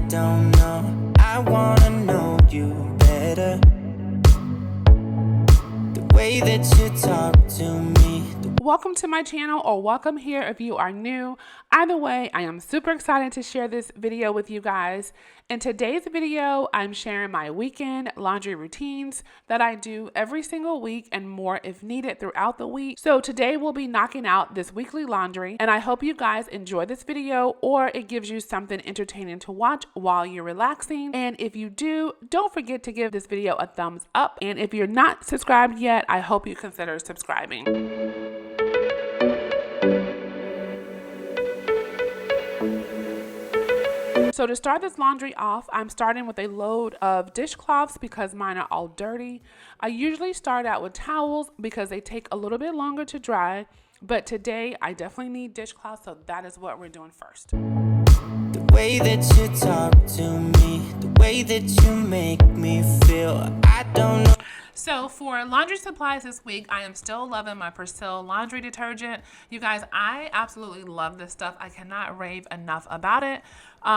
don't know. I wanna know you better. The way that you talk to me. Welcome to my channel, or welcome here if you are new. Either way, I am super excited to share this video with you guys. In today's video, I'm sharing my weekend laundry routines that I do every single week and more if needed throughout the week. So today we'll be knocking out this weekly laundry, and I hope you guys enjoy this video or it gives you something entertaining to watch while you're relaxing. And if you do, don't forget to give this video a thumbs up. And if you're not subscribed yet, I hope you consider subscribing. So to start this laundry off, I'm starting with a load of dishcloths because mine are all dirty. I usually start out with towels because they take a little bit longer to dry, but today I definitely need dishcloths, so that is what we're doing first. The way that you talk to me, the way that you make me feel, I don't know. So for laundry supplies this week, I am still loving my Persil laundry detergent. You guys, I absolutely love this stuff. I cannot rave enough about it.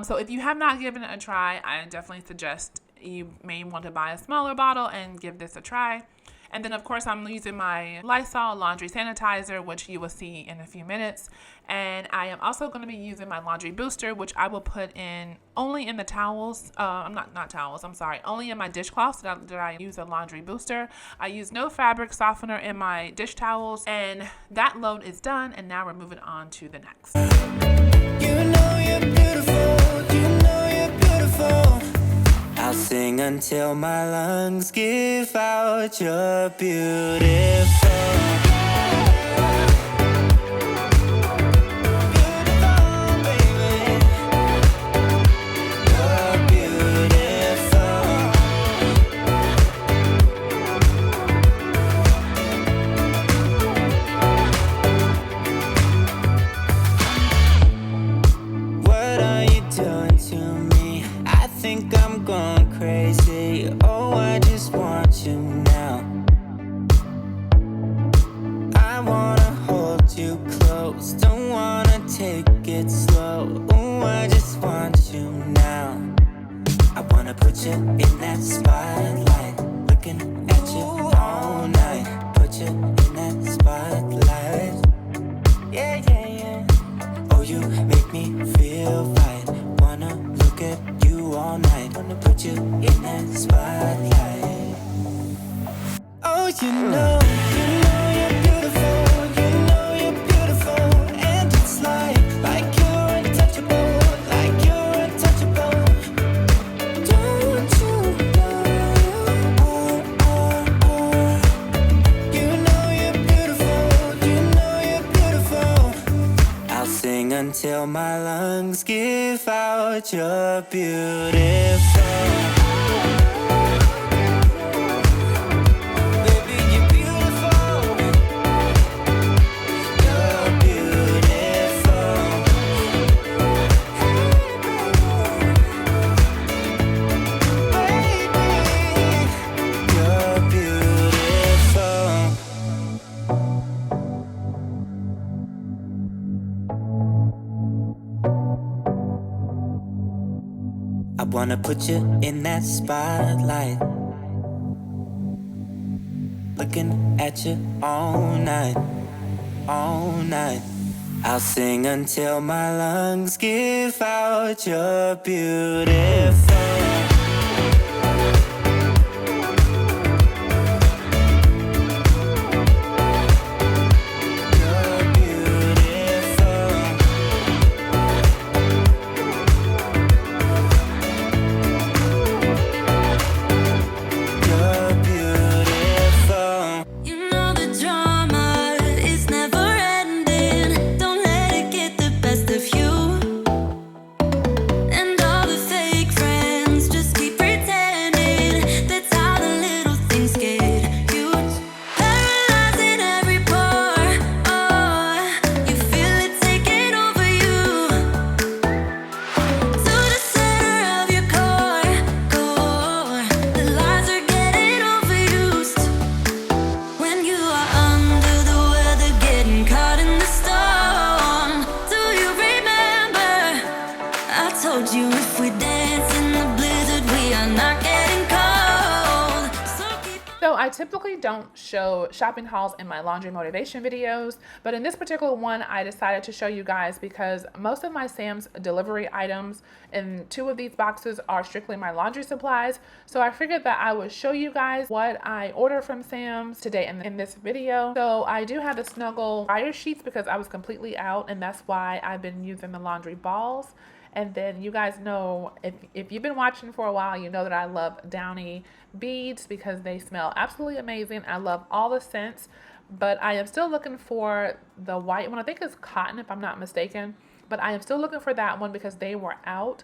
So if you have not given it a try, I definitely suggest you may want to buy a smaller bottle and give this a try. And then, of course, I'm using my Lysol laundry sanitizer, which you will see in a few minutes. And I am also going to be using my laundry booster, which I will put in only in the towels. Not towels, I'm sorry. Only in my dishcloths that I use a laundry booster. I use no fabric softener in my dish towels. And that load is done. And now we're moving on to the next. You know you're beautiful, you know you're beautiful. I'll sing until my lungs give out you're beautiful. Put you in that spotlight, looking at you all night. Put you in that spotlight. Yeah, yeah, yeah. Oh, you make me feel right. Wanna look at you all night. Wanna put you in that spotlight. Oh, you know you're beautiful. You know you're beautiful. And it's like you're untouchable. Like you're untouchable. Until my lungs give out you're beautiful. Baby, you're beautiful. You're beautiful. Baby, you're beautiful. I wanna put you in that spotlight, looking at you all night, all night. I'll sing until my lungs give out you're beautiful. told you if we dance I typically don't show shopping hauls in my laundry motivation videos, but in this particular one, I decided to show you guys because most of my Sam's delivery items in 2 of these boxes are strictly my laundry supplies. So I figured that I would show you guys what I ordered from Sam's today in this video. So I do have the Snuggle dryer sheets because I was completely out, and that's why I've been using the laundry balls. And then you guys know, if you've been watching for a while, you know that I love Downy beads because they smell absolutely amazing. I love all the scents, but I am still looking for the white one. I think it's cotton if I'm not mistaken, but I am still looking for that one because they were out.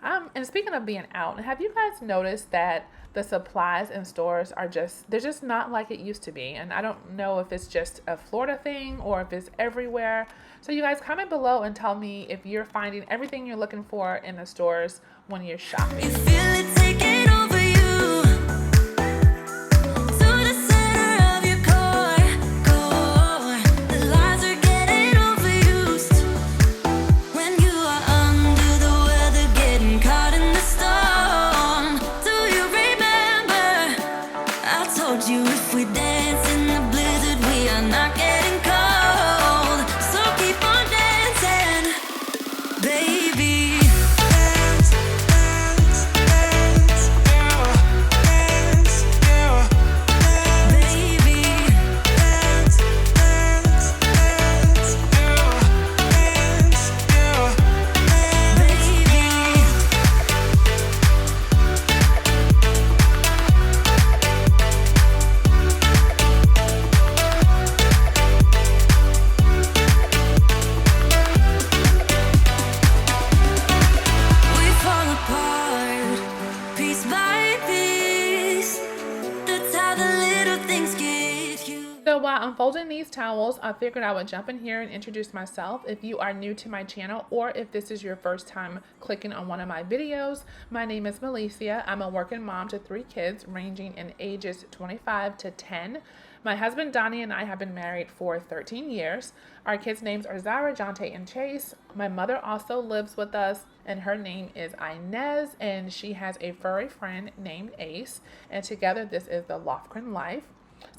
And speaking of being out, have you guys noticed that the supplies in stores are they're just not like it used to be? And I don't know if it's just a Florida thing or if it's everywhere. So you guys comment below and tell me if you're finding everything you're looking for in the stores when you're shopping. You feel it taking over you. To the center of your core. The lies are getting overused. When you are under the weather, getting caught in the storm. Do you remember? I told you if we dance in the blizzard, we are not getting cold. So keep on dancing, baby. Dance, dance, dance, dance, baby. Dance, dance, dance, baby. We fall apart, piece by piece. That's how the little things get you. So while I'm folding these towels, I figured I would jump in here and introduce myself. If you are new to my channel or if this is your first time clicking on one of my videos, my name is Malicia. I'm a working mom to 3 kids ranging in ages 25 to 10. My husband Donnie and I have been married for 13 years. Our kids' names are Zara, Jonte, and Chase. My mother also lives with us, and her name is Inez, and she has a furry friend named Ace. And together, this is the Lofgren Life.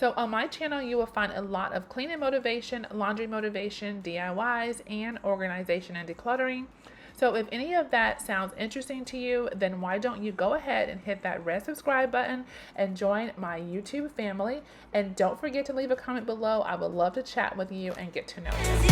So on my channel, you will find a lot of cleaning motivation, laundry motivation, DIYs, and organization and decluttering. So if any of that sounds interesting to you, then why don't you go ahead and hit that red subscribe button and join my YouTube family. And don't forget to leave a comment below. I would love to chat with you and get to know you.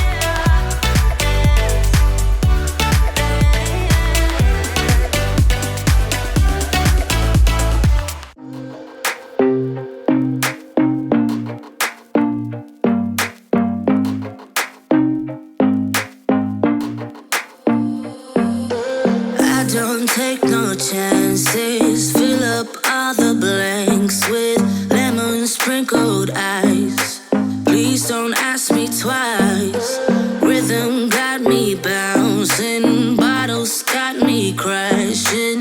I don't take no chances. Fill up all the blanks with lemon sprinkled ice. Please don't ask me twice. Rhythm got me bouncing, bottles got me crashing.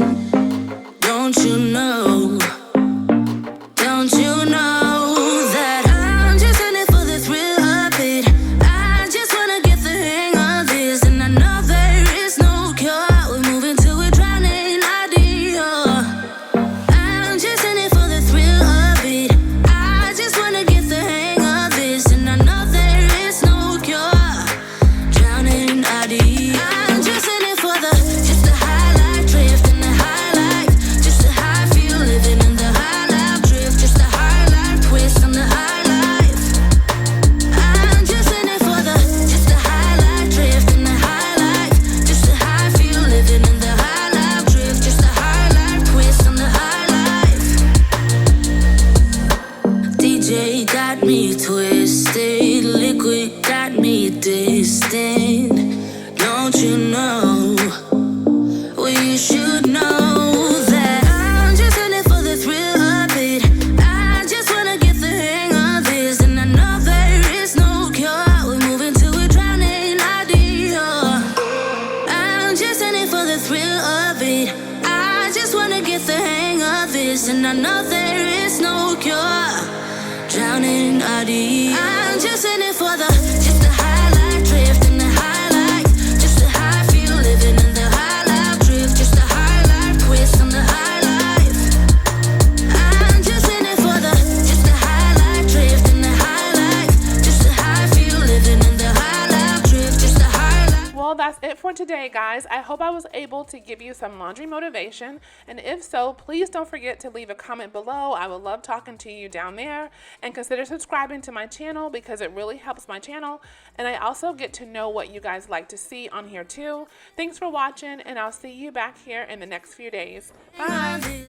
Don't you know? Don't you know that I'm just in it for the thrill of it? I just wanna get the hang of this, and I know there is no cure. We're moving to a drowning idea. I'm just in it for the thrill of it. I just wanna get the hang of this, and I know there is no cure. Drowning idea. I'm just in it for just the high life drift and the high life, just the high feel living in the high life drift, just the high life twist on the high life. I'm just in it for just the high life drift and the high life, just the high feel living in the high life drift, just the high life twist on the high life. DJ got me twisted, liquid got me distant. Don't you know? Well, you should know that I'm just in it for the thrill of it. I just wanna get the hang of this, and I know there is no cure. We're moving to a drowning idea. I'm just in it for the thrill of it. I just wanna get the hang of this, and I know there is no cure. Drowning idea. I'm just in it for just the high life drift and the high life, just the high feel living in the high life drift, just the high life twist on the high life. I'm just in it for just the that's it for today, guys. I hope I was able to give you some laundry motivation. And if so, please don't forget to leave a comment below. I would love talking to you down there. And consider subscribing to my channel because it really helps my channel. And I also get to know what you guys like to see on here too. Thanks for watching, and I'll see you back here in the next few days. Bye.